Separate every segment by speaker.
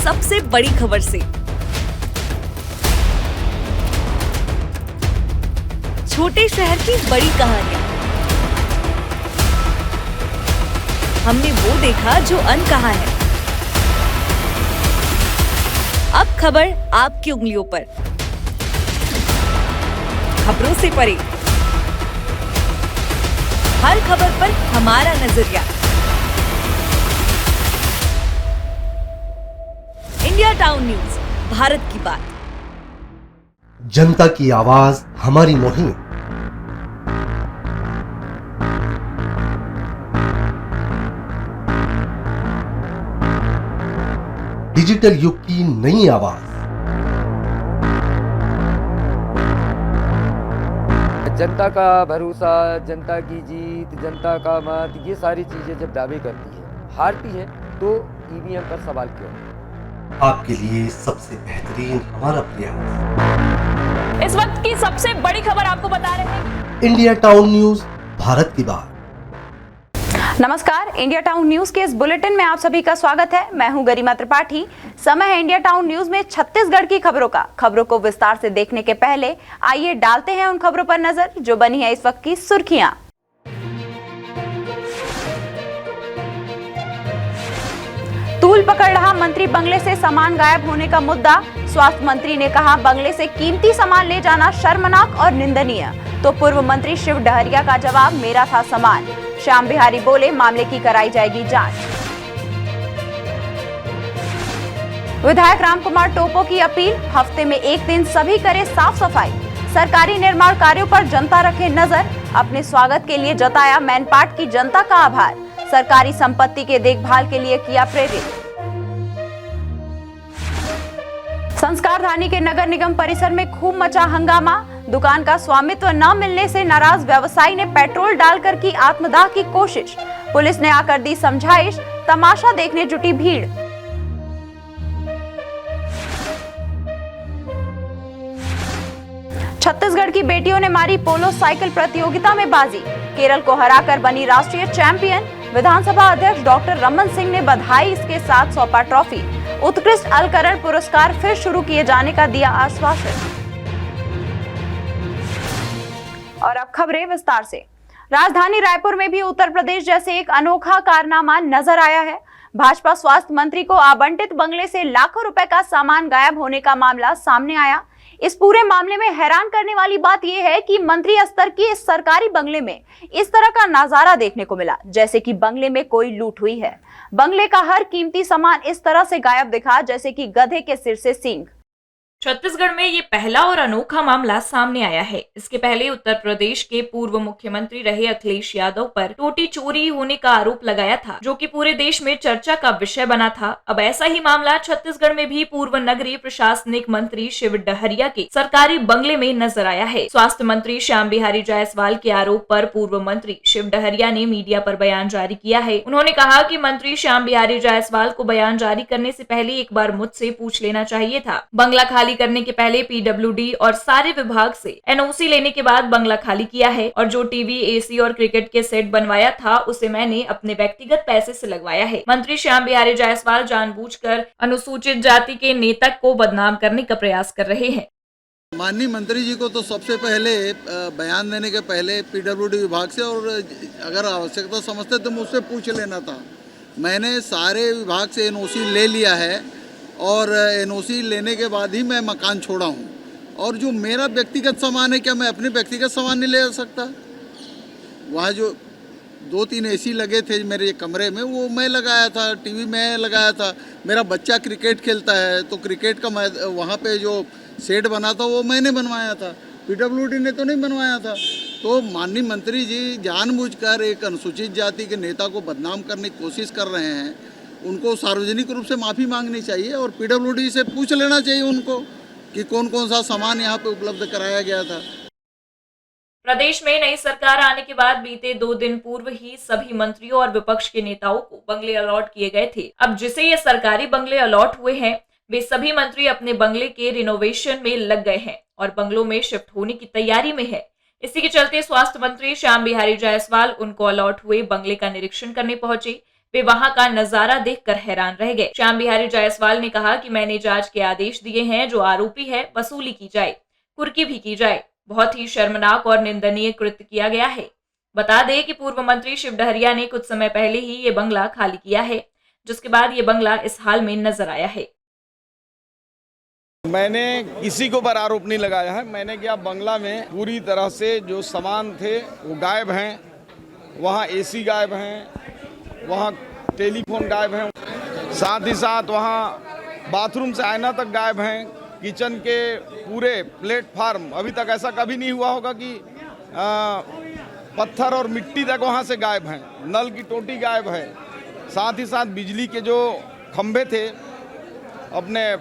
Speaker 1: सबसे बड़ी खबर से। छोटे शहर की बड़ी कहानियां। हमने वो देखा जो अनकहा है। अब खबर आपकी उंगलियों पर। खबरों से परे, हर खबर पर हमारा नजरिया। इंडिया टाउन न्यूज, भारत की बात।
Speaker 2: जनता की आवाज, हमारी मुहिम। डिजिटल युग की नई आवाज।
Speaker 3: जनता का भरोसा, जनता की जीत, जनता का मत, ये सारी चीजें जब दावे करती है, हारती है, तो ईवीएम पर सवाल क्यों?
Speaker 2: आपके लिए सबसे बेहतरीन हमारा प्रयास।
Speaker 1: इस वक्त की सबसे बड़ी खबर आपको बता रहे हैं।
Speaker 2: इंडिया टाउन न्यूज, भारत की बात।
Speaker 4: नमस्कार, इंडिया टाउन न्यूज के इस बुलेटिन में आप सभी का स्वागत है। मैं हूं गरिमा त्रिपाठी। समय है इंडिया टाउन न्यूज में छत्तीसगढ़ की खबरों का। खबरों को विस्तार से देखने के पहले आइए डालते हैं उन खबरों पर नजर जो बनी है इस वक्त की सुर्खियां। तूल पकड़ रहा मंत्री बंगले से सामान गायब होने का मुद्दा। स्वास्थ्य मंत्री ने कहा, बंगले से कीमती सामान ले जाना शर्मनाक और निंदनीय। तो पूर्व मंत्री शिव डहरिया का जवाब, मेरा था सामान। श्याम बिहारी बोले, मामले की कराई जाएगी जांच। विधायक रामकुमार टोपो की अपील, हफ्ते में एक दिन सभी करे साफ सफाई। सरकारी निर्माण कार्यों पर जनता रखे नजर। अपने स्वागत के लिए जताया मैनपाट की जनता का आभार। सरकारी संपत्ति के देखभाल के लिए किया प्रेरित। संस्कारधानी के नगर निगम परिसर में खूब मचा हंगामा। दुकान का स्वामित्व न मिलने से नाराज व्यवसायी ने पेट्रोल डालकर की आत्मदाह की कोशिश। पुलिस ने आकर दी समझाइश। तमाशा देखने जुटी भीड़। छत्तीसगढ़ की बेटियों ने मारी पोलो साइकिल प्रतियोगिता में बाजी। केरल को हराकर बनी राष्ट्रीय चैंपियन। विधानसभा अध्यक्ष डॉक्टर रमन सिंह ने बधाई, इसके साथ सौंपा ट्रॉफी। उत्कृष्ट अलंकरण पुरस्कार फिर शुरू किए जाने का दिया आश्वासन। और अब खबरें विस्तार से। राजधानी रायपुर में भी उत्तर प्रदेश जैसे एक अनोखा कारनामा नजर आया है। भाजपा स्वास्थ्य मंत्री को आवंटित बंगले से लाखों रुपए का सामान गायब होने का मामला सामने आया। इस पूरे मामले में हैरान करने वाली बात यह है कि मंत्री स्तर की इस सरकारी बंगले में इस तरह का नजारा देखने को मिला, जैसे कि बंगले में कोई लूट हुई है। बंगले का हर कीमती सामान इस तरह से गायब दिखा जैसे कि गधे के सिर से सींग।
Speaker 5: छत्तीसगढ़ में ये पहला और अनोखा मामला सामने आया है। इसके पहले उत्तर प्रदेश के पूर्व मुख्यमंत्री रहे अखिलेश यादव पर टोटी चोरी होने का आरोप लगाया था, जो कि पूरे देश में चर्चा का विषय बना था। अब ऐसा ही मामला छत्तीसगढ़ में भी पूर्व नगरीय प्रशासनिक मंत्री शिव डहरिया के सरकारी बंगले में नजर आया है। स्वास्थ्य मंत्री श्याम बिहारी जायसवाल के आरोप पर पूर्व मंत्री शिव डहरिया ने मीडिया पर बयान जारी किया है। उन्होंने कहा कि मंत्री श्याम बिहारी जायसवाल को बयान जारी करने से पहले एक बार मुझसे पूछ लेना चाहिए था। बंगला खाली करने के पहले पीडब्ल्यूडी और सारे विभाग से एनओसी लेने के बाद बंगला खाली किया है, और जो टीवी, एसी और क्रिकेट के सेट बनवाया था उसे मैंने अपने व्यक्तिगत पैसे से लगवाया है। मंत्री श्याम बिहारी जायसवाल जानबूझकर अनुसूचित जाति के नेता को बदनाम करने का प्रयास कर रहे हैं।
Speaker 6: माननीय मंत्री जी को तो सबसे पहले बयान देने के पहले पीडब्ल्यूडी विभाग से, और अगर आवश्यकता समझते तो मुझसे पूछ लेना था। मैंने सारे विभाग से एनओसी ले लिया है, और एनओसी लेने के बाद ही मैं मकान छोड़ा हूँ। और जो मेरा व्यक्तिगत सामान है, क्या मैं अपने व्यक्तिगत सामान नहीं ले सकता? वहाँ जो 2-3 एसी लगे थे मेरे कमरे में, वो मैं लगाया था, टीवी मैं लगाया था। मेरा बच्चा क्रिकेट खेलता है, तो क्रिकेट का वहाँ पे जो सेट बना था वो मैंने बनवाया था, पीडब्ल्यूडी ने तो नहीं बनवाया था। तो माननीय मंत्री जी जानबूझकर एक अनुसूचित जाति के नेता को बदनाम करने की कोशिश कर रहे हैं। उनको सार्वजनिक रूप से माफ़ी मांगनी चाहिए, और पीडब्ल्यूडी से पूछ लेना चाहिए उनको कि कौन कौन सा सामान यहाँ पे उपलब्ध कराया गया था।
Speaker 5: प्रदेश में नई सरकार आने के बाद बीते 2 दिन पूर्व ही सभी मंत्रियों और विपक्ष के नेताओं को बंगले अलॉट किए गए थे। अब जिसे ये सरकारी बंगले अलॉट हुए हैं, वे सभी मंत्री अपने बंगले के रिनोवेशन में लग गए हैं और बंगलों में शिफ्ट होने की तैयारी में है। इसी के चलते स्वास्थ्य मंत्री श्याम बिहारी जायसवाल उनको अलॉट हुए बंगले का निरीक्षण करने पहुंचे। वे वहां का नजारा देखकर हैरान रह गए। श्याम बिहारी जायसवाल ने कहा कि मैंने जांच के आदेश दिए हैं, जो आरोपी है वसूली की जाए, कुर्की भी की जाए। बहुत ही शर्मनाक और निंदनीय कृत्य किया गया है। बता दें कि पूर्व मंत्री शिव डहरिया ने कुछ समय पहले ही ये बंगला खाली किया है, जिसके बाद ये बंगला इस हाल में नजर आया है।
Speaker 7: मैंने किसी को पर आरोप नहीं लगाया है। मैंने क्या, बंगला में पूरी तरह से जो सामान थे वो गायब हैं। वहाँ एसी गायब हैं, वहाँ टेलीफोन गायब हैं, साथ ही साथ वहाँ बाथरूम से आईना तक गायब हैं। किचन के पूरे प्लेटफार्म, अभी तक ऐसा कभी नहीं हुआ होगा कि पत्थर और मिट्टी तक वहाँ से गायब हैं। नल की टोटी गायब है। साथ ही साथ बिजली के जो खंभे थे अपने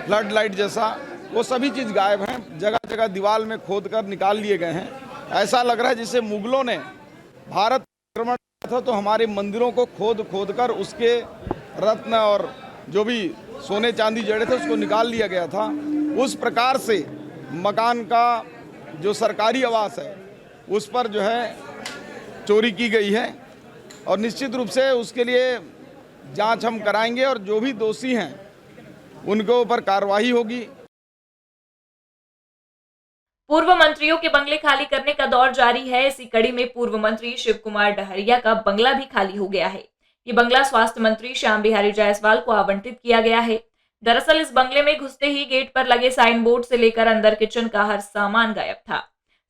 Speaker 7: फ्लड लाइट जैसा, वो सभी चीज़ गायब हैं। जगह जगह दीवार में खोद कर निकाल लिए गए हैं। ऐसा लग रहा है जैसे मुगलों ने भारत आक्रमण किया था तो हमारे मंदिरों को खोद कर उसके रत्न और जो भी सोने चांदी जड़े थे उसको निकाल लिया गया था। उस प्रकार से मकान का जो सरकारी आवास है उस पर जो है चोरी की गई है और निश्चित रूप से उसके लिए जांच हम कराएंगे और जो भी दोषी हैं उनके ऊपर कार्रवाई होगी।
Speaker 5: पूर्व मंत्रियों के बंगले खाली करने का दौर जारी है। इसी कड़ी में पूर्व मंत्री शिव कुमार डहरिया का बंगला भी खाली हो गया है। ये बंगला स्वास्थ्य मंत्री श्याम बिहारी जायसवाल को आवंटित किया गया है। दरअसल इस बंगले में घुसते ही गेट पर लगे साइन बोर्ड से लेकर अंदर किचन का हर सामान गायब था।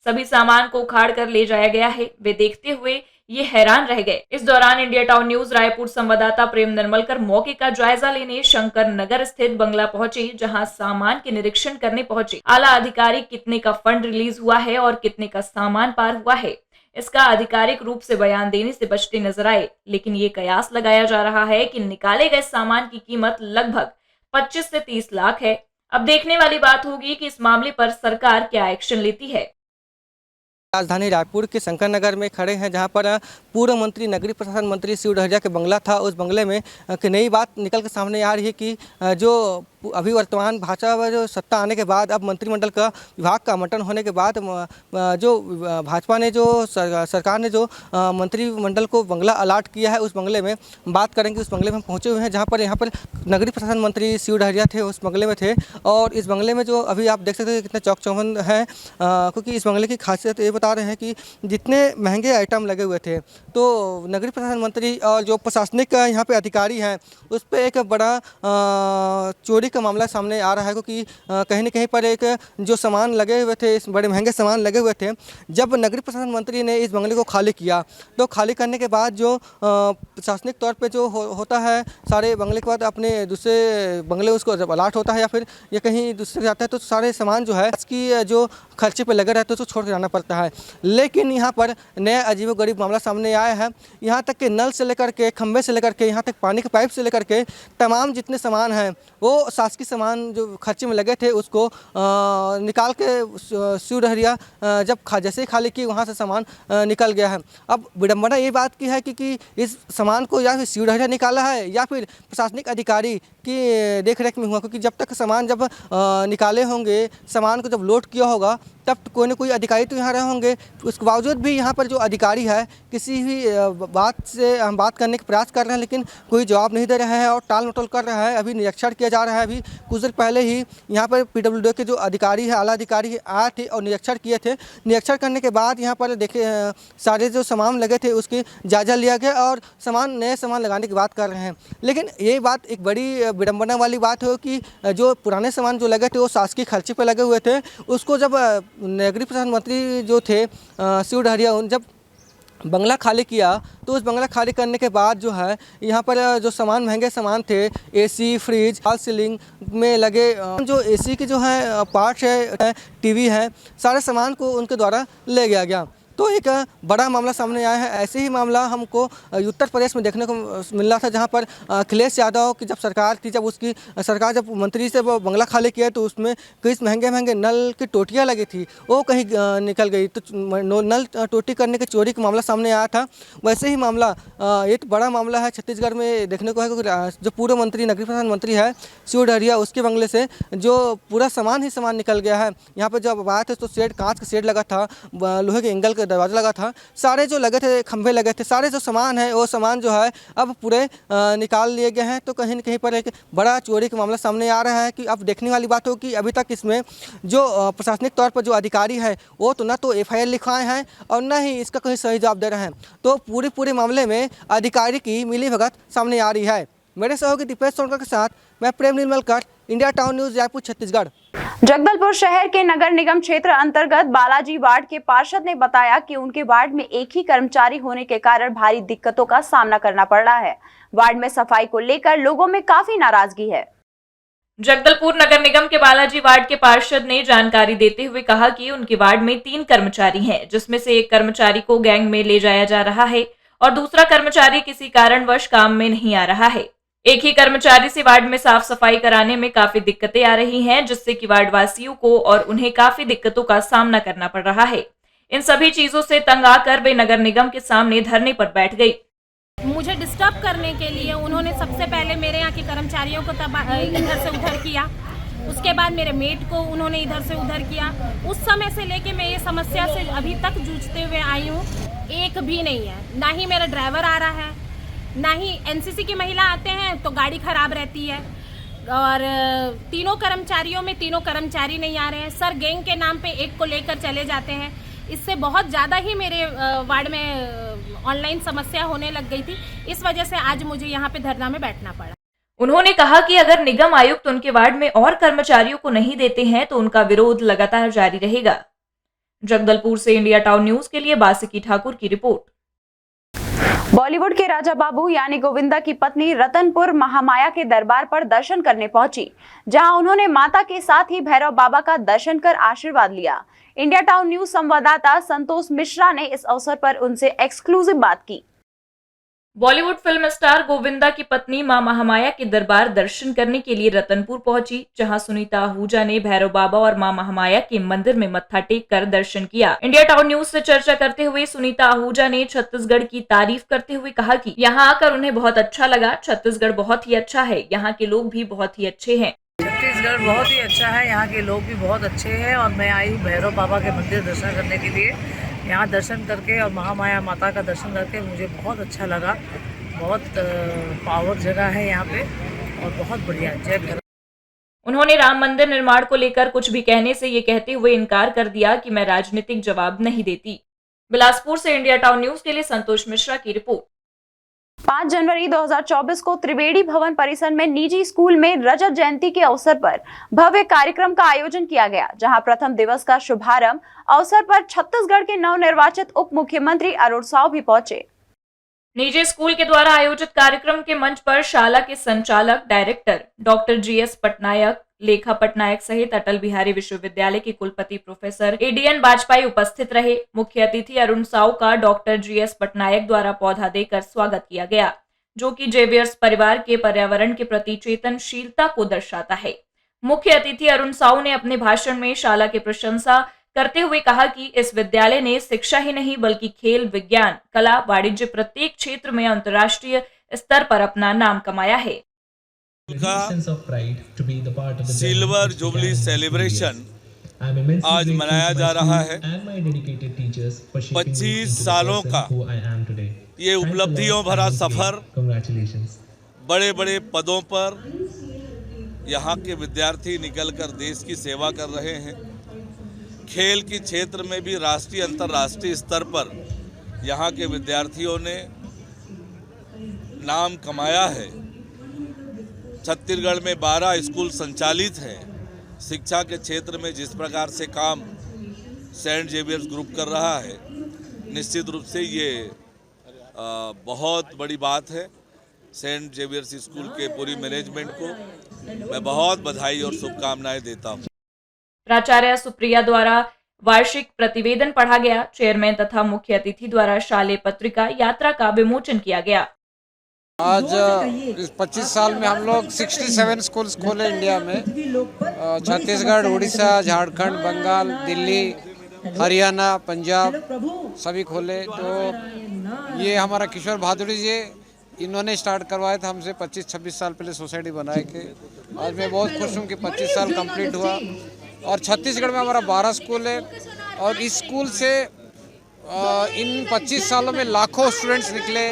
Speaker 5: सभी सामान को उखाड़ कर ले जाया गया है। वे देखते हुए ये हैरान रह गए। इस दौरान इंडिया टाउन न्यूज रायपुर संवाददाता प्रेम निर्मलकर मौके का जायजा लेने शंकर नगर स्थित बंगला पहुंचे, जहां सामान के निरीक्षण करने पहुंचे आला अधिकारी कितने का फंड रिलीज हुआ है और कितने का सामान पार हुआ है, इसका आधिकारिक रूप से बयान देने से बचते नजर आए। लेकिन ये कयास लगाया जा रहा है कि निकाले गए सामान की कीमत लगभग 25 से 30 लाख है। अब देखने वाली बात होगी कि इस मामले पर सरकार क्या एक्शन लेती है।
Speaker 8: राजधानी रायपुर के शंकर नगर में खड़े हैं, जहां पर पूर्व मंत्री नगरीय प्रशासन मंत्री शिव डहरिया के बंगला था। उस बंगले में कि नई बात निकल के सामने आ रही है कि जो अभी वर्तमान भाजपा में जो सत्ता आने के बाद अब मंत्रिमंडल का विभाग का आवंटन होने के बाद जो भाजपा ने जो सरकार ने जो मंत्रिमंडल को बंगला अलाट किया है, उस बंगले में बात करेंगे। उस बंगले में हम पहुंचे हुए हैं जहां पर यहाँ पर नगरीय प्रशासन मंत्री शिव डहरिया थे, उस बंगले में थे। और इस बंगले में जो अभी आप देख सकते हैं कितने चौक चौबंद हैं, क्योंकि इस बंगले की खासियत ये बता रहे हैं कि जितने महंगे आइटम लगे हुए थे, तो नगरीय प्रशासन मंत्री और जो प्रशासनिक यहाँ पे अधिकारी हैं उस पर एक बड़ा चोरी का मामला सामने आ रहा है। क्योंकि कहीं न कहीं पर एक जो सामान लगे हुए थे, इस बड़े महंगे सामान लगे हुए थे, जब नगरीय प्रशासन मंत्री ने इस बंगले को खाली किया तो खाली करने के बाद जो प्रशासनिक तौर पे जो होता है, सारे बंगले के बाद अपने दूसरे बंगले उसको जब अलाट होता है या फिर ये कहीं दूसरे जाता है तो सारे सामान जो है इसकी जो खर्चे पे लगे रहते हैं उसको छोड़ कर जाना पड़ता है। लेकिन यहाँ पर नया अजीबोगरीब मामला सामने आया है। यहाँ तक कि नल से लेकर के खंभे से लेकर के यहाँ तक पानी के पाइप से लेकर के तमाम जितने सामान हैं वो शासकीय सामान जो खर्चे में लगे थे उसको निकाल के शिव डहरिया जब जैसे ही खाली की वहाँ से सामान निकल गया है। अब विडम्बना ये बात की है कि इस सामान को या फिर शिव डहरिया निकाला है या फिर प्रशासनिक अधिकारी की देखरेख में हुआ, क्योंकि जब तक सामान जब निकाले होंगे, सामान को जब लोड किया होगा तब कोई न कोई अधिकारी तो यहाँ रहे होंगे। उसके बावजूद भी यहाँ पर जो अधिकारी है किसी भी बात से हम बात करने का प्रयास कर रहे हैं लेकिन कोई जवाब नहीं दे रहा है और टाल मटोल कर रहा है। अभी निरीक्षण किया जा रहा है। अभी कुछ देर पहले ही यहाँ पर PWD के जो अधिकारी है, आला अधिकारी आए थे और निरीक्षण किए थे। निरीक्षण करने के बाद यहाँ पर देखे सारे जो सामान लगे थे उसकी जायजा लिया गया और नए सामान लगाने की बात कर रहे हैं। लेकिन ये बात एक बड़ी विडम्बना वाली बात है कि जो पुराने सामान जो लगे थे वो शासकीय खर्चे पर लगे हुए थे, उसको जब नगरीय प्रशासन मंत्री जो थे शिव डहरिया जब बंगला खाली किया तो उस बंगला खाली करने के बाद जो है यहाँ पर जो सामान महंगे सामान थे, एसी, फ्रिज, फॉल सीलिंग में लगे जो एसी के जो है पार्ट्स है, टीवी है, सारे सामान को उनके द्वारा ले गया। तो एक बड़ा मामला सामने आया है। ऐसे ही मामला हमको उत्तर प्रदेश में देखने को मिल रहा था, जहां पर अखिलेश यादव की जब सरकार थी, जब मंत्री से वो बंगला खाली किया तो उसमें कई महंगे नल की टोटियां लगी थी, वो कहीं निकल गई। तो नल टोटी करने की चोरी का मामला सामने आया था। वैसे ही मामला एक बड़ा मामला है छत्तीसगढ़ में देखने को है, क्योंकि जो पूर्व मंत्री नगरीय प्रशासन मंत्री है शिव डहरिया, उसके बंगले से जो पूरा सामान निकल गया है। यहाँ पर जब आया था तो कांच का शेड लगा था, लोहे के एंगल दरवाज़ा लगा था, सारे जो लगे थे खंभे लगे थे, सारे जो सामान है वो सामान जो है अब पूरे निकाल लिए गए हैं। तो कहीं न कहीं पर एक बड़ा चोरी का मामला सामने आ रहा है कि अब देखने वाली बात हो कि अभी तक इसमें जो प्रशासनिक तौर पर जो अधिकारी है वो तो ना तो FIR लिखवाए हैं और न ही इसका कहीं सही जवाब दे रहे हैं। तो पूरे मामले में अधिकारी की मिलीभगत सामने आ रही है। मेरे सहयोगी दीपेश सोनकर के साथ मैं Prem Neelamalkar, India town news, Raipur, Chhattisgarh.
Speaker 4: Jagdalpur शहर के नगर निगम क्षेत्र अंतर्गत बालाजी वार्ड के पार्षद ने बताया कि उनके वार्ड में एक ही कर्मचारी होने के कारण भारी दिक्कतों का सामना करना पड़ रहा है। वार्ड में सफाई को लेकर लोगों में काफी नाराजगी है।
Speaker 5: जगदलपुर नगर निगम के बालाजी वार्ड के पार्षद ने जानकारी देते हुए कहा कि उनके वार्ड में 3 कर्मचारी हैं, जिसमें से एक कर्मचारी को गैंग में ले जाया जा रहा है और दूसरा कर्मचारी किसी कारणवश काम में नहीं आ रहा है। एक ही कर्मचारी से वार्ड में साफ सफाई कराने में काफी दिक्कतें आ रही हैं, जिससे कि वार्ड वासियों को और उन्हें काफी दिक्कतों का सामना करना पड़ रहा है। इन सभी चीजों से तंग आकर वे नगर निगम के सामने धरने पर बैठ गई।
Speaker 9: मुझे डिस्टर्ब करने के लिए उन्होंने सबसे पहले मेरे यहाँ के कर्मचारियों को इधर से उधर किया, उसके बाद मेरे मेट को उन्होंने इधर से उधर किया। उस समय से लेके मैं ये समस्या से अभी तक जूझते हुए आई हूँ। एक भी नहीं है, ना ही मेरा ड्राइवर आ रहा है, ना ही NCC की महिला आते हैं तो गाड़ी खराब रहती है और तीनों कर्मचारियों में तीनों कर्मचारी नहीं आ रहे हैं। सर गैंग के नाम पे एक को लेकर चले जाते हैं। इससे बहुत ज़्यादा ही मेरे वार्ड में ऑनलाइन समस्या होने लग गई थी। इस वजह से आज मुझे यहाँ पे धरना में बैठना पड़ा।
Speaker 5: उन्होंने कहा कि अगर निगम आयुक्त उनके वार्ड में और कर्मचारियों को नहीं देते हैं तो उनका विरोध लगातार जारी रहेगा। जगदलपुर से इंडिया टाउन न्यूज़ के लिए बासिकी ठाकुर की रिपोर्ट।
Speaker 4: बॉलीवुड के राजा बाबू यानी गोविंदा की पत्नी रतनपुर महामाया के दरबार पर दर्शन करने पहुंची, जहां उन्होंने माता के साथ ही भैरव बाबा का दर्शन कर आशीर्वाद लिया। इंडिया टाउन न्यूज़ संवाददाता संतोष मिश्रा ने इस अवसर पर उनसे एक्सक्लूसिव बात की।
Speaker 5: बॉलीवुड फिल्म स्टार गोविंदा की पत्नी मां महामाया के दरबार दर्शन करने के लिए रतनपुर पहुंची, जहां सुनीता आहूजा ने भैरव बाबा और मां महामाया के मंदिर में मत्था टेक कर दर्शन किया। इंडिया टाउन न्यूज़ से चर्चा करते हुए सुनीता आहूजा ने छत्तीसगढ़ की तारीफ करते हुए कहा कि यहां आकर उन्हें बहुत अच्छा लगा। छत्तीसगढ़ बहुत ही अच्छा है, यहाँ के लोग भी बहुत ही अच्छे हैं।
Speaker 10: छत्तीसगढ़ बहुत ही अच्छा है, यहाँ के लोग भी बहुत अच्छे हैं और मैं आई भैरव बाबा के मंदिर दर्शन करने के लिए। यहाँ दर्शन करके और महामाया माता का दर्शन करके मुझे बहुत अच्छा लगा। बहुत पावर जगह है यहाँ पे और बहुत बढ़िया। जय भैरव।
Speaker 5: उन्होंने राम मंदिर निर्माण को लेकर कुछ भी कहने से ये कहते हुए इनकार कर दिया कि मैं राजनीतिक जवाब नहीं देती। बिलासपुर से इंडिया टाउन न्यूज़ के लिए संतोष मिश्रा की रिपोर्ट।
Speaker 4: 5 जनवरी 2024 को त्रिवेणी भवन परिसर में निजी स्कूल में रजत जयंती के अवसर पर भव्य कार्यक्रम का आयोजन किया गया, जहां प्रथम दिवस का शुभारंभ अवसर पर छत्तीसगढ़ के नवनिर्वाचित उप मुख्यमंत्री अरुण साव भी पहुंचे।
Speaker 5: निजी स्कूल के द्वारा आयोजित कार्यक्रम के मंच पर शाला के संचालक डायरेक्टर डॉक्टर GS पटनायक, लेखा पटनायक सहित अटल बिहारी विश्वविद्यालय के कुलपति प्रोफेसर ADN वाजपेयी उपस्थित रहे। मुख्य अतिथि अरुण साव का डॉक्टर GS पटनायक द्वारा पौधा देकर स्वागत किया गया, जो कि जेवियर्स परिवार के पर्यावरण के प्रति चेतनशीलता को दर्शाता है। मुख्य अतिथि अरुण साव ने अपने भाषण में शाला की प्रशंसा करते हुए कहा कि इस विद्यालय ने शिक्षा ही नहीं बल्कि खेल, विज्ञान, कला, वाणिज्य प्रत्येक क्षेत्र में अंतर्राष्ट्रीय स्तर पर अपना नाम कमाया है।
Speaker 11: सिल्वर जुबली सेलिब्रेशन आज मनाया जा रहा है। 25 सालों का ये उपलब्धियों भरा सफर, बड़े बड़े पदों पर यहाँ के विद्यार्थी निकलकर देश की सेवा कर रहे हैं। खेल के क्षेत्र में भी राष्ट्रीय अंतर्राष्ट्रीय स्तर पर यहाँ के विद्यार्थियों ने नाम कमाया है। छत्तीसगढ़ में 12 स्कूल संचालित हैं। शिक्षा के क्षेत्र में जिस प्रकार से काम सेंट जेवियर्स ग्रुप कर रहा है, निश्चित रूप से ये बहुत बड़ी बात है। सेंट जेवियर्स स्कूल के पूरी मैनेजमेंट को मैं बहुत बधाई और शुभकामनाएं देता हूँ।
Speaker 5: प्राचार्य सुप्रिया द्वारा वार्षिक प्रतिवेदन पढ़ा गया। चेयरमैन तथा मुख्य अतिथि द्वारा शालेय पत्रिका यात्रा का विमोचन किया गया।
Speaker 12: आज इस 25 साल में हम लोग 67 स्कूल्स खोले इंडिया में। छत्तीसगढ़, उड़ीसा, झारखंड, बंगाल, दिल्ली, हरियाणा, पंजाब सभी खोले। तो ये हमारा किशोर भादुड़ी जी इन्होंने स्टार्ट करवाया था हमसे 25-26 साल पहले सोसाइटी बनाए के। आज मैं बहुत खुश हूँ कि 25 साल कंप्लीट हुआ और छत्तीसगढ़ में हमारा 12 स्कूल है और इस स्कूल से इन 25 सालों में लाखों स्टूडेंट्स निकले,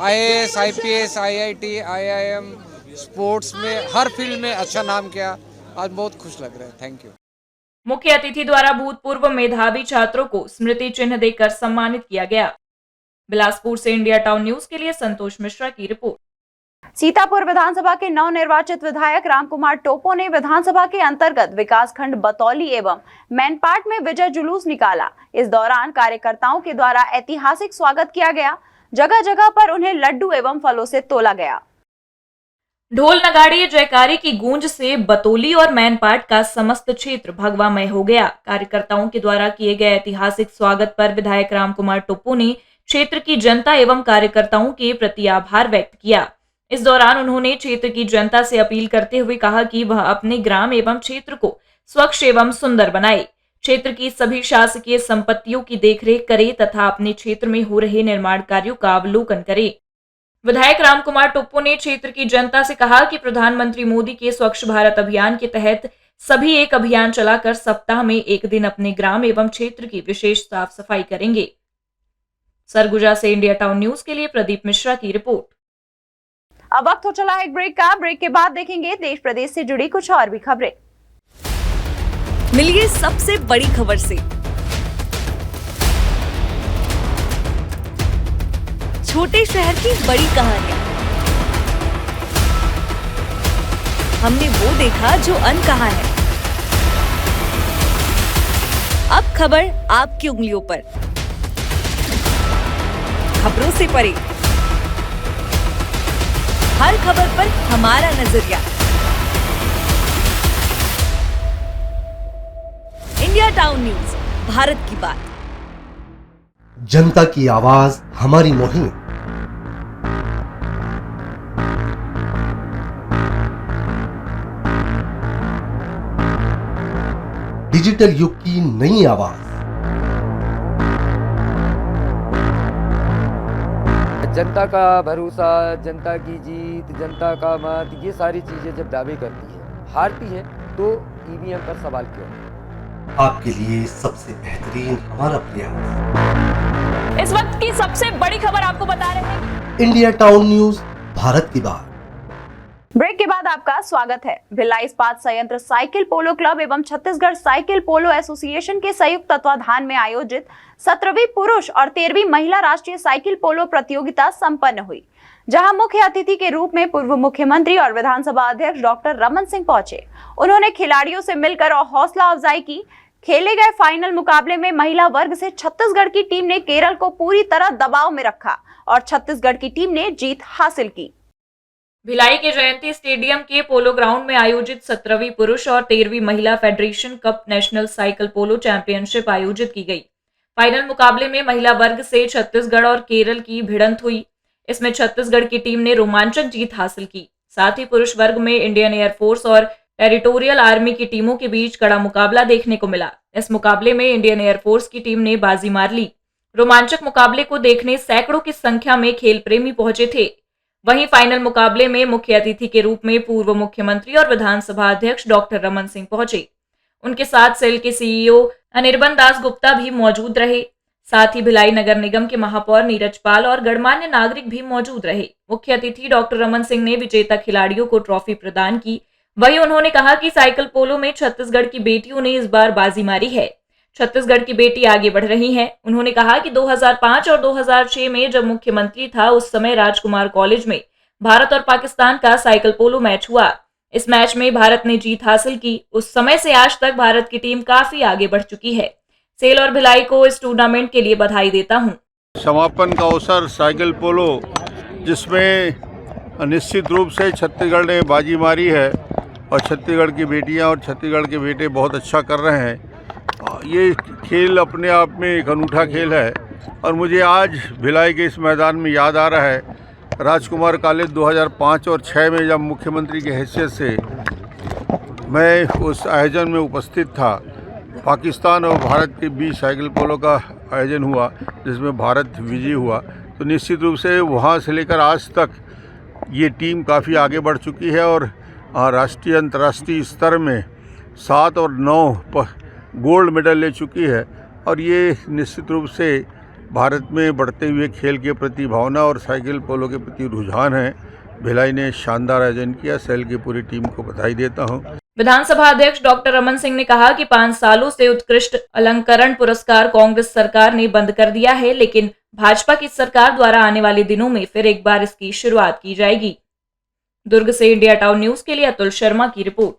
Speaker 12: IAS, IPS, IIT, IIM, sports में हर फील्ड में अच्छा नाम किया। आज बहुत खुश लग रहा है। Thank you.
Speaker 5: मुख्य अतिथि द्वारा भूतपूर्व मेधावी छात्रों को स्मृति चिन्ह देकर सम्मानित किया गया। बिलासपुर से इंडिया टाउन न्यूज के लिए संतोष मिश्रा की रिपोर्ट।
Speaker 4: सीतापुर विधानसभा के नवनिर्वाचित विधायक रामकुमार टोपो ने विधानसभा के अंतर्गत विकासखंड बतौली एवं मैनपाट में विजय जुलूस निकाला। इस दौरान कार्यकर्ताओं के द्वारा ऐतिहासिक स्वागत किया गया। जगह जगह पर उन्हें लड्डू एवं फलों से तोला गया।
Speaker 5: ढोल नगाड़े जयकारे की गूंज से बतौली और मैनपाट का समस्त क्षेत्र भगवामय हो गया। कार्यकर्ताओं के द्वारा किए गए ऐतिहासिक स्वागत पर विधायक रामकुमार टोपो ने क्षेत्र की जनता एवं कार्यकर्ताओं के प्रति आभार व्यक्त किया। इस दौरान उन्होंने क्षेत्र की जनता से अपील करते हुए कहा कि वह अपने ग्राम एवं क्षेत्र को स्वच्छ एवं सुंदर बनाए, क्षेत्र की सभी शासकीय संपत्तियों की देखरेख करे तथा अपने क्षेत्र में हो रहे निर्माण कार्यों का अवलोकन करे। विधायक रामकुमार टोप्पो ने क्षेत्र की जनता से कहा कि प्रधानमंत्री मोदी के स्वच्छ भारत अभियान के तहत सभी एक अभियान चलाकर सप्ताह में एक दिन अपने ग्राम एवं क्षेत्र की विशेष साफ सफाई करेंगे। सरगुजा से इंडिया टाउन न्यूज के लिए प्रदीप मिश्रा की रिपोर्ट।
Speaker 4: अब वक्त हो चला है एक ब्रेक का। ब्रेक के बाद देखेंगे देश प्रदेश से जुड़ी कुछ और भी खबरें।
Speaker 1: मिलिए सबसे बड़ी खबर से। छोटे शहर की बड़ी कहानियां। हमने वो देखा जो अनकहा है। अब खबर आपकी उंगलियों पर, खबरों से परे, हर खबर पर हमारा नजरिया। इंडिया टाउन न्यूज, भारत की बात।
Speaker 2: जनता की आवाज हमारी मुहिम। डिजिटल युग की नई आवाज।
Speaker 3: जनता का भरोसा, जनता की जीत, जनता का मत, ये सारी चीजें जब दावे करती है, हारती है, तो ईवीएम पर सवाल क्यों?
Speaker 2: आपके लिए सबसे बेहतरीन हमारा प्रयास।
Speaker 9: इस वक्त की सबसे बड़ी खबर आपको बता रहे हैं।
Speaker 2: इंडिया टाउन न्यूज, भारत की बात।
Speaker 4: ब्रेक के बाद आपका स्वागत है। भिलाई इस्पात संयंत्र साइकिल पोलो क्लब एवं छत्तीसगढ़ साइकिल पोलो एसोसिएशन के संयुक्त तत्वाधान में आयोजित 17वीं पुरुष और 13वीं महिला राष्ट्रीय साइकिल पोलो प्रतियोगिता संपन्न हुई, जहां मुख्य अतिथि के रूप में पूर्व मुख्यमंत्री और विधानसभा अध्यक्ष डॉक्टर रमन सिंह पहुंचे। उन्होंने खिलाड़ियों से मिलकर और हौसला अफजाई की। खेले गए फाइनल मुकाबले में महिला वर्ग से छत्तीसगढ़ की टीम ने केरल को पूरी तरह दबाव में रखा और छत्तीसगढ़ की टीम ने जीत हासिल की।
Speaker 5: भिलाई के जयंती स्टेडियम के पोलो ग्राउंड में आयोजित 17वीं पुरुष और 13वीं महिला federation cup national cycle polo championship आयोजित की गई। फाइनल मुकाबले में महिला वर्ग से छत्तीसगढ़ और केरल की भिड़ंत हुई। इसमें छत्तीसगढ़ की टीम ने रोमांचक जीत हासिल की। साथ ही पुरुष वर्ग में इंडियन एयरफोर्स और टेरिटोरियल आर्मी की टीमों के बीच कड़ा मुकाबला देखने को मिला। इस मुकाबले में इंडियन एयरफोर्स की टीम ने बाजी मार ली। रोमांचक मुकाबले को देखने सैकड़ों की संख्या में खेल प्रेमी पहुंचे थे। वहीं फाइनल मुकाबले में मुख्य अतिथि के रूप में पूर्व मुख्यमंत्री और विधानसभा अध्यक्ष डॉक्टर रमन सिंह पहुंचे। उनके साथ सेल के सीईओ अनिर्बन दास गुप्ता भी मौजूद रहे। साथ ही भिलाई नगर निगम के महापौर नीरज पाल और गणमान्य नागरिक भी मौजूद रहे। मुख्य अतिथि डॉक्टर रमन सिंह ने विजेता खिलाड़ियों को ट्रॉफी प्रदान की। वहीं उन्होंने कहा कि साइकिल पोलो में छत्तीसगढ़ की बेटियों ने इस बार बाजी मारी है। छत्तीसगढ़ की बेटी आगे बढ़ रही हैं। उन्होंने कहा कि 2005 और 2006 में जब मुख्यमंत्री था, उस समय राजकुमार कॉलेज में भारत और पाकिस्तान का साइकिल पोलो मैच हुआ। इस मैच में भारत ने जीत हासिल की। उस समय से आज तक भारत की टीम काफी आगे बढ़ चुकी है। सेल और भिलाई को इस टूर्नामेंट के लिए बधाई देता हूं।
Speaker 13: समापन का अवसर साइकिल पोलो, जिसमें निश्चित रूप से छत्तीसगढ़ ने बाजी मारी है और छत्तीसगढ़ की बेटियां और छत्तीसगढ़ के बेटे बहुत अच्छा कर रहे हैं। ये खेल अपने आप में एक अनूठा खेल है और मुझे आज भिलाई के इस मैदान में याद आ रहा है, राजकुमार कॉलेज 2005 और 2006 में जब मुख्यमंत्री की हैसियत से मैं उस आयोजन में उपस्थित था। पाकिस्तान और भारत के बीच साइकिल पोलो का आयोजन हुआ, जिसमें भारत विजयी हुआ। तो निश्चित रूप से वहाँ से लेकर आज तक ये टीम काफ़ी आगे बढ़ चुकी है और राष्ट्रीय अंतर्राष्ट्रीय स्तर में 7 और 9 गोल्ड मेडल ले चुकी है। और ये निश्चित रूप से भारत में बढ़ते हुए खेल के प्रति भावना और साइकिल पोलो के प्रति रुझान है। भिलाई ने शानदार आयोजन किया। सेल की पूरी टीम को बधाई देता हूं।
Speaker 5: विधानसभा अध्यक्ष डॉक्टर रमन सिंह ने कहा कि 5 सालों से उत्कृष्ट अलंकरण पुरस्कार कांग्रेस सरकार ने बंद कर दिया है, लेकिन भाजपा की सरकार द्वारा आने वाले दिनों में फिर एक बार इसकी शुरुआत की जाएगी। दुर्ग से इंडिया टाउन न्यूज के लिए अतुल शर्मा की रिपोर्ट।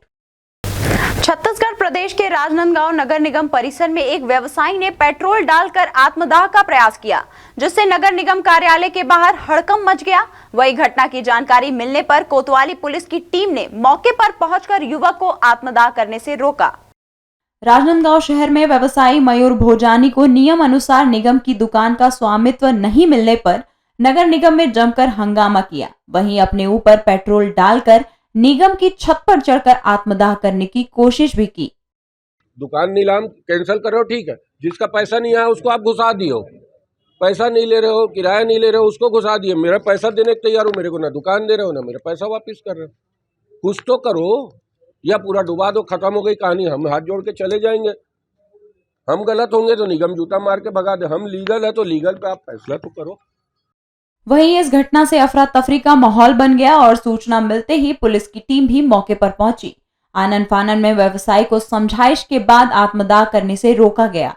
Speaker 4: छत्तीसगढ़ प्रदेश के राजनांदगांव नगर निगम परिसर में एक व्यवसायी ने पेट्रोल डालकर आत्मदाह का प्रयास किया, जिससे नगर निगम कार्यालय के बाहर हड़कंप मच गया। वही घटना की जानकारी मिलने पर कोतवाली पुलिस की टीम ने मौके पर पहुंचकर युवक को आत्मदाह करने से रोका।
Speaker 14: राजनांदगांव शहर में व्यवसायी मयूर भोजानी को नियम अनुसार निगम की दुकान का स्वामित्व नहीं मिलने पर नगर निगम में जमकर हंगामा किया। वहीं अपने ऊपर पेट्रोल डालकर निगम की छत पर चढ़कर आत्मदाह करने की कोशिश भी की।
Speaker 15: दुकान नीलाम कैंसिल करो, ठीक है। जिसका पैसा नहीं आया उसको आप घुसा दियो। पैसा नहीं ले रहे हो, किराया नहीं ले रहे हो, उसको घुसा दिए। मेरा पैसा देने को तैयार हो, मेरे को ना दुकान दे रहे हो ना मेरा पैसा वापस कर रहे हो। कुछ तो करो, या पूरा डुबा दो, खत्म हो गई कहानी। हम हाथ जोड़ के चले जाएंगे। हम गलत होंगे तो निगम जूता मार के भगा दे। हम लीगल है तो लीगल पे आप फैसला तो करो।
Speaker 14: वहीं इस घटना से अफरा तफरी का माहौल बन गया और सूचना मिलते ही पुलिस की टीम भी मौके पर पहुंची। आनन फानन में व्यवसायी को समझाइश के बाद आत्मदाह करने से रोका गया।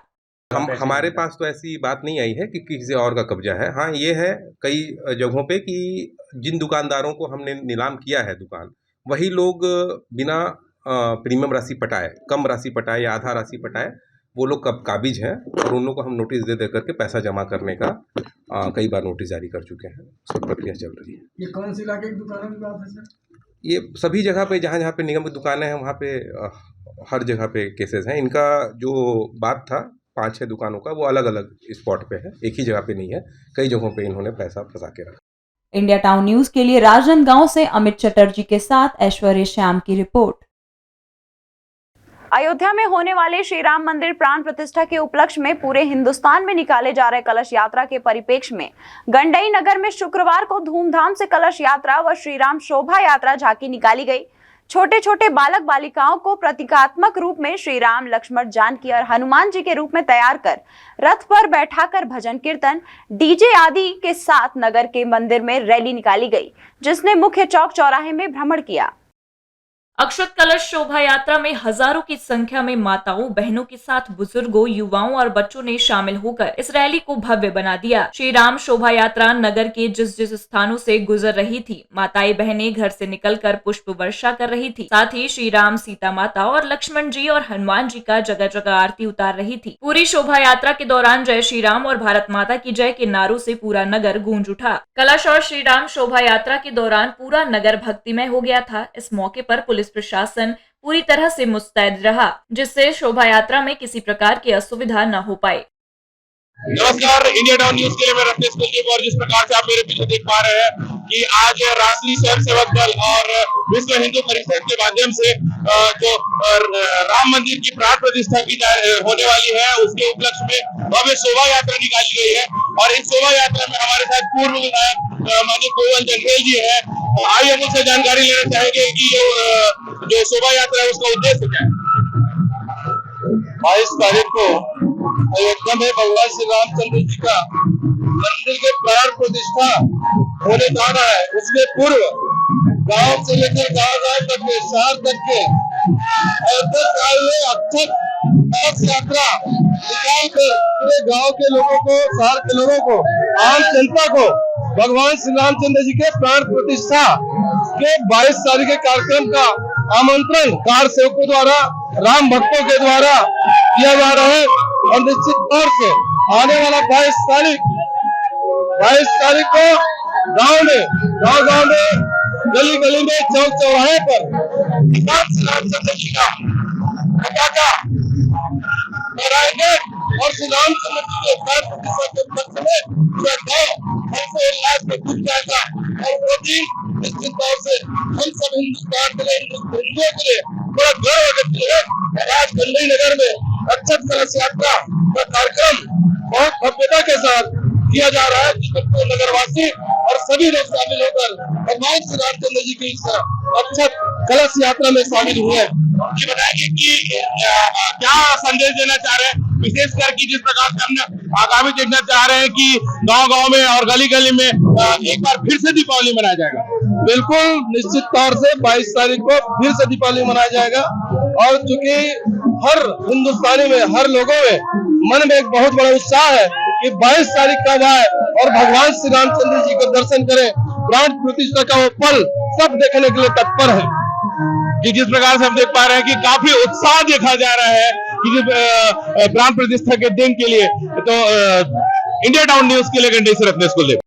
Speaker 16: हमारे पास तो ऐसी बात नहीं आई है कि किसी और का कब्जा है। हाँ, ये है कई जगहों पे कि जिन दुकानदारों को हमने नीलाम किया है दुकान, वही लोग बिना प्रीमियम राशि पटाए, कम राशि पटाए या आधा राशि पटाए, वो लोग कब काबिज हैं और उन लोगों को हम नोटिस दे दे करके पैसा जमा करने का कई बार नोटिस जारी कर चुके हैं। सब प्रक्रिया चल रही है।
Speaker 17: ये कौन सी इलाके की दुकानों की बात है सर?
Speaker 16: ये सभी जगह पे जहाँ जहाँ पे निगम की दुकानें हैं वहाँ पे हर जगह पे केसेस हैं। इनका जो बात था 5-6 दुकानों का, वो अलग अलग स्पॉट पे है, एक ही जगह पे नहीं है। कई जगहों पे इन्होंने पैसा फंसा के रखा।
Speaker 14: इंडिया टाउन न्यूज के लिए राजनांदगांव से अमित चटर्जी के साथ ऐश्वर्य श्याम की रिपोर्ट।
Speaker 4: अयोध्या में होने वाले श्री राम मंदिर प्राण प्रतिष्ठा के उपलक्ष्य में पूरे हिंदुस्तान में निकाले जा रहे कलश यात्रा के परिप्रेक्ष्य में गंडई नगर में शुक्रवार को धूमधाम से कलश यात्रा व श्री राम शोभा यात्रा झांकी निकाली गई। छोटे छोटे बालक बालिकाओं को प्रतीकात्मक रूप में श्री राम, लक्ष्मण, जानकी और हनुमान जी के रूप में तैयार कर रथ पर बैठाकर भजन कीर्तन, डीजे आदि के साथ नगर के मंदिर में रैली निकाली गई, जिसने मुख्य चौक चौराहे में भ्रमण किया।
Speaker 5: अक्षत कलश शोभा यात्रा में हजारों की संख्या में माताओं, बहनों के साथ बुजुर्गों, युवाओं और बच्चों ने शामिल होकर इस रैली को भव्य बना दिया। श्री राम शोभा यात्रा नगर के जिस जिस स्थानों से गुजर रही थी, माताएं बहनें घर से निकलकर पुष्प वर्षा कर रही थी। साथ ही श्री राम, सीता माता और लक्ष्मण जी और हनुमान जी का जगह जगह आरती उतार रही थी। पूरी शोभा यात्रा के दौरान जय श्री राम और भारत माता की जय के नारों से पूरा नगर गूंज उठा। कलश और श्री राम शोभा यात्रा के दौरान पूरा नगर भक्तिमय हो गया था। इस मौके पर पुलिस प्रशासन पूरी तरह से मुस्तैद रहा, जिससे शोभा यात्रा में किसी प्रकार की असुविधा न हो पाए।
Speaker 18: नमस्कार, इंडिया टाउन न्यूज के लिए मैं रत्नेश कुलदीप। और जिस प्रकार से आप मेरे पीछे देख पा रहे हैं कि आज राष्ट्रीय स्वयं सेवक दल और विश्व हिंदू परिषद के माध्यम से जो राम मंदिर की प्राण प्रतिष्ठा की होने वाली है, उसके उपलक्ष्य में भव्य शोभा यात्रा निकाली गई है। और इस शोभा यात्रा में हमारे साथ पूर्व विधायक माननीय गोविंद जंडेल जी है। आइए हम उनसे जानकारी लेना चाहेंगे कि जो शोभा यात्रा है उसका उद्देश्य क्या है। 22 तारीख को अयोध्या में भगवान श्री रामचंद्र जी का मंदिर के प्राण प्रतिष्ठा होने जा रहा है। उसके पूर्व गांव से लेकर गांव तक के, शहर तक के अयोध्या में अक्षत कलश यात्रा निकाल कर पूरे गांव के लोगों को, शहर के लोगों को, आम जनता को भगवान श्री रामचंद्र जी के प्राण प्रतिष्ठा के 22 तारीख के कार्यक्रम का आमंत्रण कार सेवकों द्वारा, राम भक्तों के द्वारा किया जा रहा है। और निश्चित तौर से आने वाला 22 तारीख को गांव में, गली गली में, चौक चौराहे पर भगवान श्री रामचंद्र जी का पताका फहराएंगे और श्री रामचंद्र जी के प्राण प्रतिष्ठा के उपलक्ष्य में पूरा गाँव उल्लास में कूद जाएगा। और वो दिन निश्चित तौर से हम सब हिंदुस्तान के लिए, हिंदुओं के लिए बड़ा गर्व करते हैं। आज गंडई नगर में अक्षत कलश यात्रा का कार्यक्रम बहुत भव्यता के साथ किया जा रहा है, जिसमें नगरवासी और सभी लोग शामिल होकर भगवान श्री रामचंद्र जी की इस अक्षत कलश यात्रा में शामिल हुए। ये बताएंगे कि क्या संदेश देना चाह रहे हैं विशेषकर कि जिस प्रकार से हमने आगामी देखना चाह रहे हैं कि गांव-गांव में और गली-गली में एक बार फिर से दीपावली मनाया जाएगा।
Speaker 19: बिल्कुल निश्चित तौर से 22 तारीख को फिर से दीपावली मनाया जाएगा और चूंकि हर हिंदुस्तानी में, हर लोगों में मन में एक बहुत बड़ा उत्साह है कि 22 तारीख कब आए और भगवान श्री रामचंद्र जी को दर्शन करें, प्राण प्रतिष्ठा का वो पल सब देखने के लिए तत्पर है।
Speaker 18: कि जिस प्रकार से हम देख पा रहे हैं कि काफी उत्साह देखा जा रहा है कि प्राण प्रतिष्ठा के दिन के लिए। तो इंडिया टाउन न्यूज के लिए गंडई से रत्नेश कुलदीप।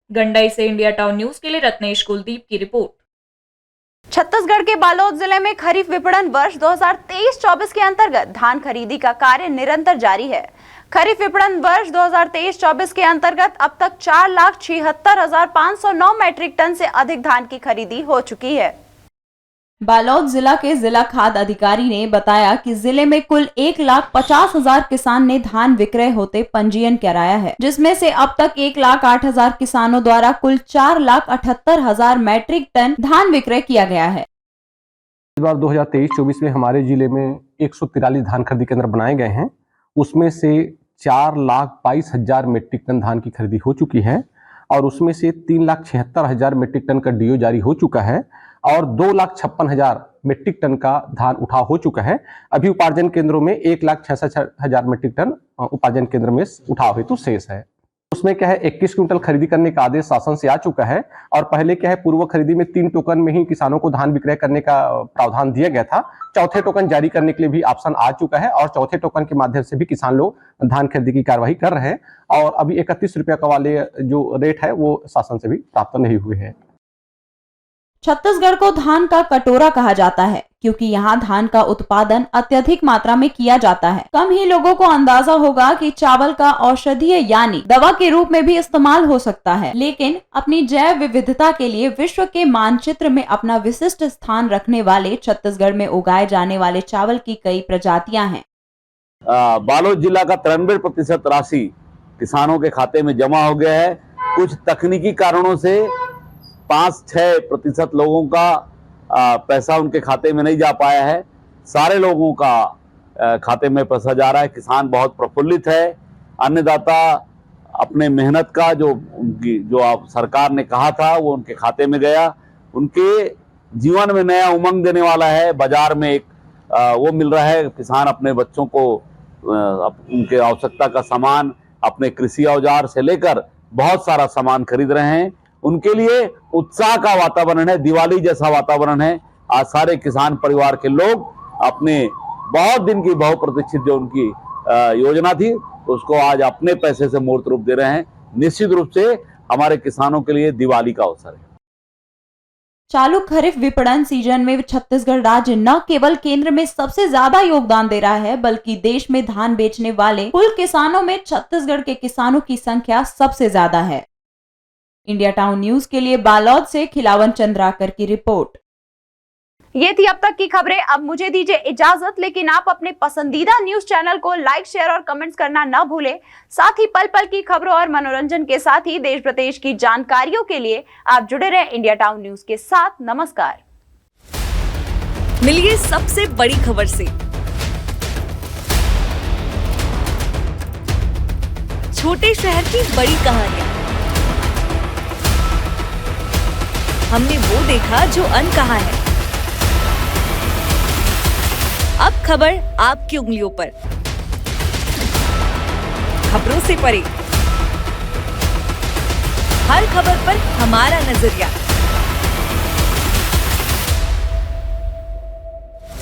Speaker 5: गंडई से इंडिया टाउन न्यूज के लिए रत्नेश कुलदीप की रिपोर्ट।
Speaker 4: छत्तीसगढ़ के बालोद जिले में खरीफ विपणन वर्ष 2023-24 के अंतर्गत धान खरीदी का कार्य निरंतर जारी है। खरीफ विपणन वर्ष 2023-24 के अंतर्गत अब तक 4,76,509 मैट्रिक टन से अधिक धान की खरीदी हो चुकी है।
Speaker 14: बालोद जिला के जिला खाद्य अधिकारी ने बताया कि जिले में कुल 1,50,000 किसान ने धान विक्रय होते पंजीयन कराया है, जिसमें से अब तक 1,08,000 किसानों द्वारा कुल 4,78,000 मैट्रिक टन धान विक्रय किया गया है।
Speaker 20: इस बार 2023-24 में हमारे जिले में 143 धान खरीदी केंद्र बनाए गए हैं। उसमें से 4,22,000 मैट्रिक टन धान की खरीदी हो चुकी है और उसमें से 3,76,000 मैट्रिक टन का डीओ जारी हो चुका है और 2,56,000 मैट्रिक टन का धान उठाव हो चुका है। अभी उपार्जन केंद्रों में 1,66,000 मैट्रिक टन उपार्जन केंद्र में उठाव हेतु शेष है। उसमें क्या है 21 क्विंटल खरीदी करने का आदेश शासन से आ चुका है और पहले क्या है पूर्व खरीदी में 3 टोकन में ही किसानों को धान विक्रय करने का प्रावधान दिया गया था। चौथे टोकन जारी करने के लिए भी ऑप्शन आ चुका है और चौथे टोकन के माध्यम से भी किसान लोग धान खरीदी की कार्यवाही कर रहे हैं और अभी 31 रुपये का वाले जो रेट है वो शासन से भी प्राप्त नहीं हुए हैं।
Speaker 14: छत्तीसगढ़ को धान का कटोरा कहा जाता है क्योंकि यहाँ धान का उत्पादन अत्यधिक मात्रा में किया जाता है। कम ही लोगों को अंदाजा होगा कि चावल का औषधीय यानी दवा के रूप में भी इस्तेमाल हो सकता है, लेकिन अपनी जैव विविधता के लिए विश्व के मानचित्र में अपना विशिष्ट स्थान रखने वाले छत्तीसगढ़ में उगाए जाने वाले चावल की कई प्रजातियां हैं।
Speaker 21: बालोद जिला का 93% राशि किसानों के खाते में जमा हो गया है। कुछ तकनीकी कारणों से 5-6% लोगों का पैसा उनके खाते में नहीं जा पाया है। सारे लोगों का खाते में पैसा जा रहा है। किसान बहुत प्रफुल्लित है। अन्नदाता अपने मेहनत का जो आप सरकार ने कहा था वो उनके खाते में गया। उनके जीवन में नया उमंग देने वाला है। बाजार में एक वो मिल रहा है। किसान अपने बच्चों को उनके आवश्यकता का सामान, अपने कृषि औजार से लेकर बहुत सारा सामान खरीद रहे हैं। उनके लिए उत्साह का वातावरण है, दिवाली जैसा वातावरण है। आज सारे किसान परिवार के लोग अपने बहुत दिन की बहुप्रतीक्षित जो उनकी योजना थी उसको आज अपने पैसे से मूर्त रूप दे रहे हैं। निश्चित रूप से हमारे किसानों के लिए दिवाली का अवसर है।
Speaker 14: चालू खरीफ विपणन सीजन में छत्तीसगढ़ राज्य न केवल केंद्र में सबसे ज्यादा योगदान दे रहा है बल्कि देश में धान बेचने वाले कुल किसानों में छत्तीसगढ़ के किसानों की संख्या सबसे ज्यादा है। इंडिया टाउन न्यूज के लिए बालोद से खिलावन चंद्राकर की रिपोर्ट।
Speaker 4: ये थी अब तक की खबरें। अब मुझे दीजिए इजाजत, लेकिन आप अपने पसंदीदा न्यूज चैनल को लाइक, शेयर और कमेंट्स करना न भूलें। साथ ही पल पल की खबरों और मनोरंजन के साथ ही देश प्रदेश की जानकारियों के लिए आप जुड़े रहें इंडिया टाउन न्यूज के साथ। नमस्कार।
Speaker 1: मिलिए सबसे बड़ी खबर से। छोटे शहर की बड़ी कहानियां, हमने वो देखा जो अनकहा है। अब खबर आपकी उंगलियों पर, खबरों से परे, हर खबर पर हमारा नजरिया।